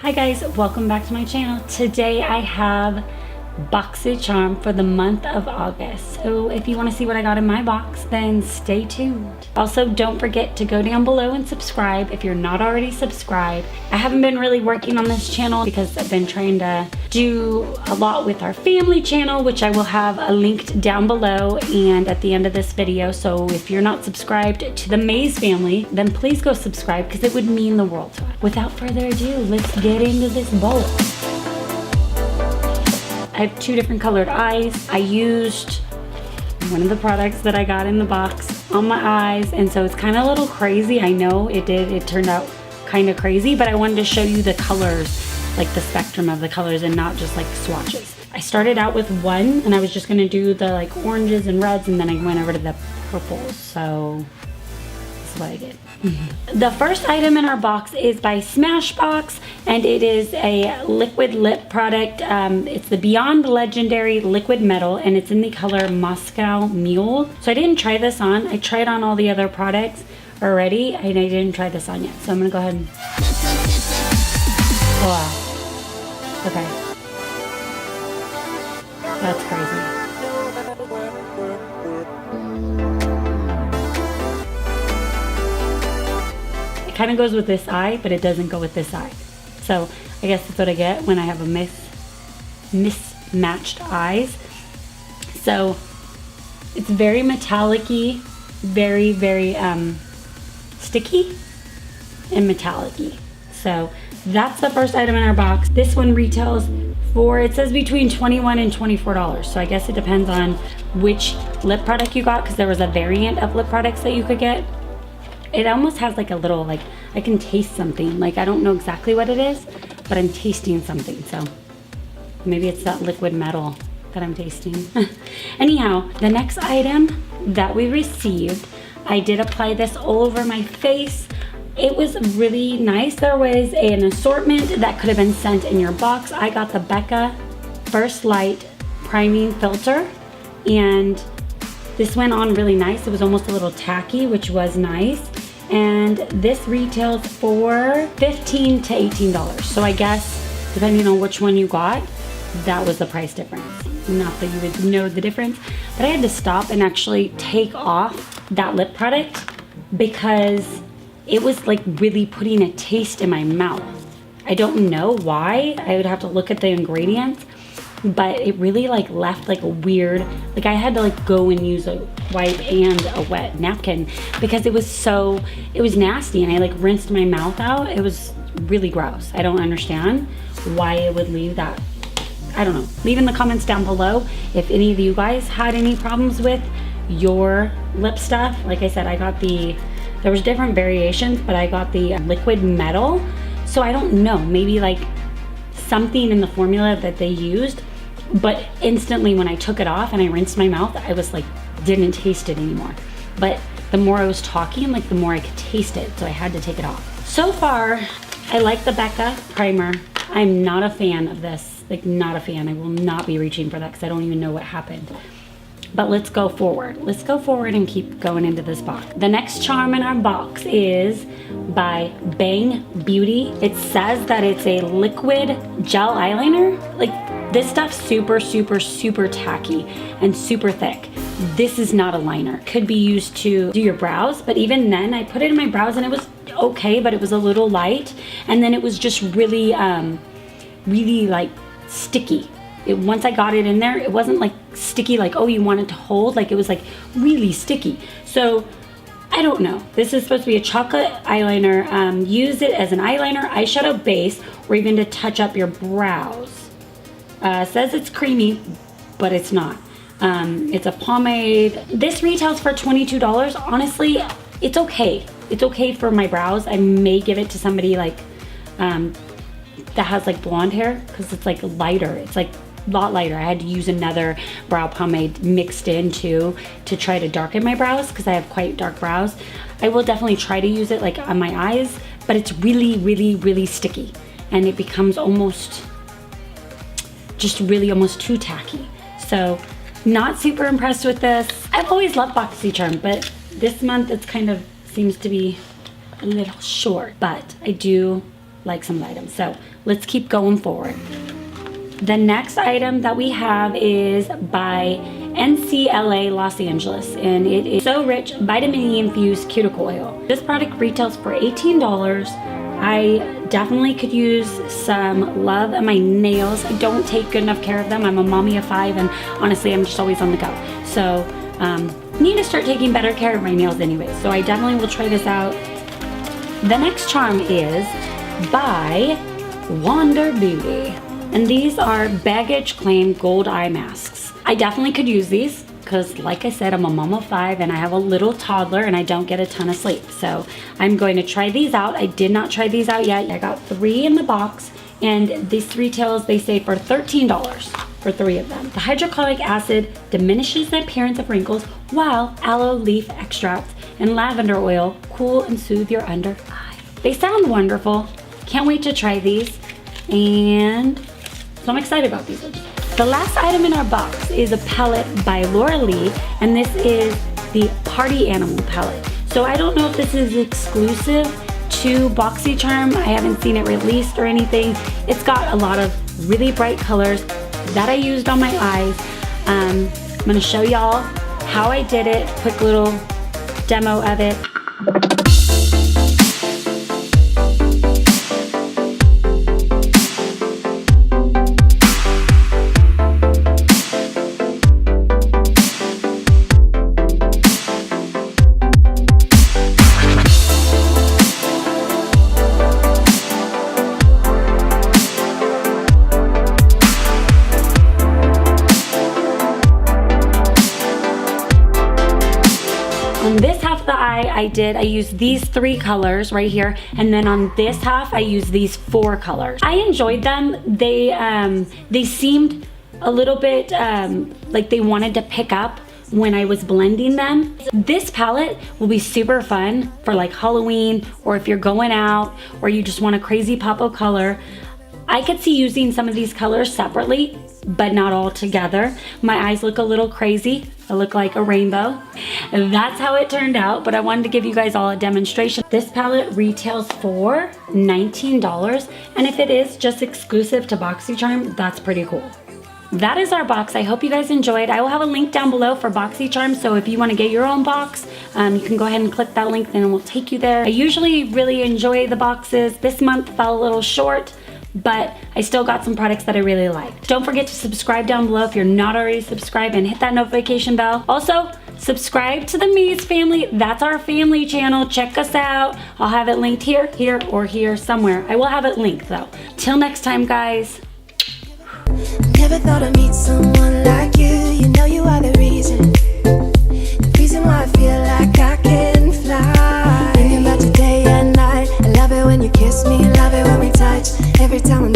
Hi guys, welcome back to my channel. Today I have Boxycharm for the month of August. So if you want to see what I got in my box, then stay tuned. Also, don't forget to go down below and subscribe if you're not already subscribed. I haven't been really working on this channel because I've been trying to do a lot with our family channel, which I will have linked down below and at the end of this video. So if you're not subscribed to the Maze family, then please go subscribe because it would mean the world to us. Without further ado, let's get into this bowl. I have two different colored eyes. I used one of the products that I got in the box on my eyes, and so it's kind of a little crazy. I know it did. It turned out kind of crazy, but I wanted to show you the colors, like the spectrum of the colors and not just like swatches. I started out with one and I was just gonna do the like oranges and reds, and then I went over to the purples. So that's what I did. The first item in our box is by Smashbox, and it is a liquid lip product. It's the Beyond Legendary Liquid Metal, and it's in the color Moscow Mule. So I didn't try this on. I tried on all the other products already, and I didn't try this on yet. So I'm gonna go ahead and... Wow. Okay. That's crazy. It kind of goes with this eye, but it doesn't go with this eye. So I guess that's what I get when I have a mismatched eyes. So it's very metallic-y, very sticky and metallic-y. So that's the first item in our box. This one retails for, it says between $21 and $24. So I guess it depends on which lip product you got, because there was a variant of lip products that you could get. It almost has like a little, like, I can taste something. Like, I don't know exactly what it is, but I'm tasting something. So maybe it's that liquid metal that I'm tasting. Anyhow, the next item that we received, I did apply this all over my face. It was really nice. There was an assortment that could have been sent in your box. I got the Becca First Light Priming Filter, and this went on really nice. It was almost a little tacky, which was nice. And this retails for $15 to $18. So I guess, depending on which one you got, that was the price difference. Not that you would know the difference, but I had to stop and actually take off that lip product because it was like really putting a taste in my mouth. I don't know why. I would have to look at the ingredients, but it really like left like a weird, like I had to like go and use a wipe and a wet napkin because it was nasty, and I like rinsed my mouth out. It was really gross. I don't understand why it would leave that. I don't know. Leave in the comments down below if any of you guys had any problems with your lip stuff. Like I said, I got there was different variations, but I got the liquid metal. So I don't know, maybe like something in the formula that they used, but instantly when I took it off and I rinsed my mouth, I was like, didn't taste it anymore. But the more I was talking, like the more I could taste it, so I had to take it off. So far, I like the Becca primer. I'm not a fan of this, like not a fan. I will not be reaching for that because I don't even know what happened. But let's go forward. Let's go forward and keep going into this box. The next charm in our box is by Bang Beauty. It says that it's a liquid gel eyeliner. Like, this stuff's super tacky and super thick. This is not a liner. Could be used to do your brows, but even then I put it in my brows and it was okay, but it was a little light. And then it was just really like sticky. Once I got it in there, it wasn't like sticky, like, oh, you want it to hold. Like, it was like really sticky. So I don't know. This is supposed to be a chocolate eyeliner. Use it as an eyeliner, eyeshadow base, or even to touch up your brows. Says it's creamy, but it's not. It's a pomade. This retails for $22. Honestly, it's okay. It's okay for my brows. I may give it to somebody like that has like blonde hair, because it's like lighter. It's like a lot lighter. I had to use another brow pomade mixed in to try to darken my brows because I have quite dark brows. I will definitely try to use it like on my eyes, but it's really sticky, and it becomes almost too tacky. So not super impressed with this. I've always loved Boxycharm, but this month it's kind of seems to be a little short, but I do like some items. So let's keep going forward. The next item that we have is by NCLA Los Angeles, and it is So Rich Vitamin E Infused Cuticle Oil. This product retails for $18. I definitely could use some love at my nails. I don't take good enough care of them. I'm a mommy of 5, and honestly, I'm just always on the go. So, need to start taking better care of my nails anyway. So I definitely will try this out. The next charm is by Wander Beauty. And these are baggage claim gold eye masks. I definitely could use these because, like I said, I'm a mom of 5 and I have a little toddler and I don't get a ton of sleep. So I'm going to try these out. I did not try these out yet. I got 3 in the box, and these retails, they say, for $13 for 3 of them. The hydrochloric acid diminishes the appearance of wrinkles, while aloe leaf extract and lavender oil cool and soothe your under eye. They sound wonderful. Can't wait to try these. And so I'm excited about these ones. The last item in our box is a palette by Laura Lee, and this is the Party Animal palette. So I don't know if this is exclusive to Boxycharm. I haven't seen it released or anything. It's got a lot of really bright colors that I used on my eyes. I'm gonna show y'all how I did it, quick little demo of it. On this half of the eye, I used these 3 colors right here, and then on this half, I used these 4 colors. I enjoyed them. They seemed a little bit like they wanted to pick up when I was blending them. This palette will be super fun for like Halloween, or if you're going out, or you just want a crazy pop of color. I could see using some of these colors separately, but not all together. My eyes look a little crazy. I look like a rainbow. And that's how it turned out, but I wanted to give you guys all a demonstration. This palette retails for $19, and if it is just exclusive to Boxycharm, that's pretty cool. That is our box. I hope you guys enjoyed. I will have a link down below for Boxycharm, so if you want to get your own box, you can go ahead and click that link and it will take you there. I usually really enjoy the boxes. This month fell a little short, but I still got some products that I really liked. Don't forget to subscribe down below if you're not already subscribed, and hit that notification bell. Also, subscribe to the Mies family. That's our family channel. Check us out. I'll have it linked here, here, or here somewhere. I will have it linked though. Till next time, guys. Never thought I'd meet someone like you. You know you are the reason why I feel like I can fly. Thinking about you day and night. I love it when you kiss me, love it when we touch. Every time I'm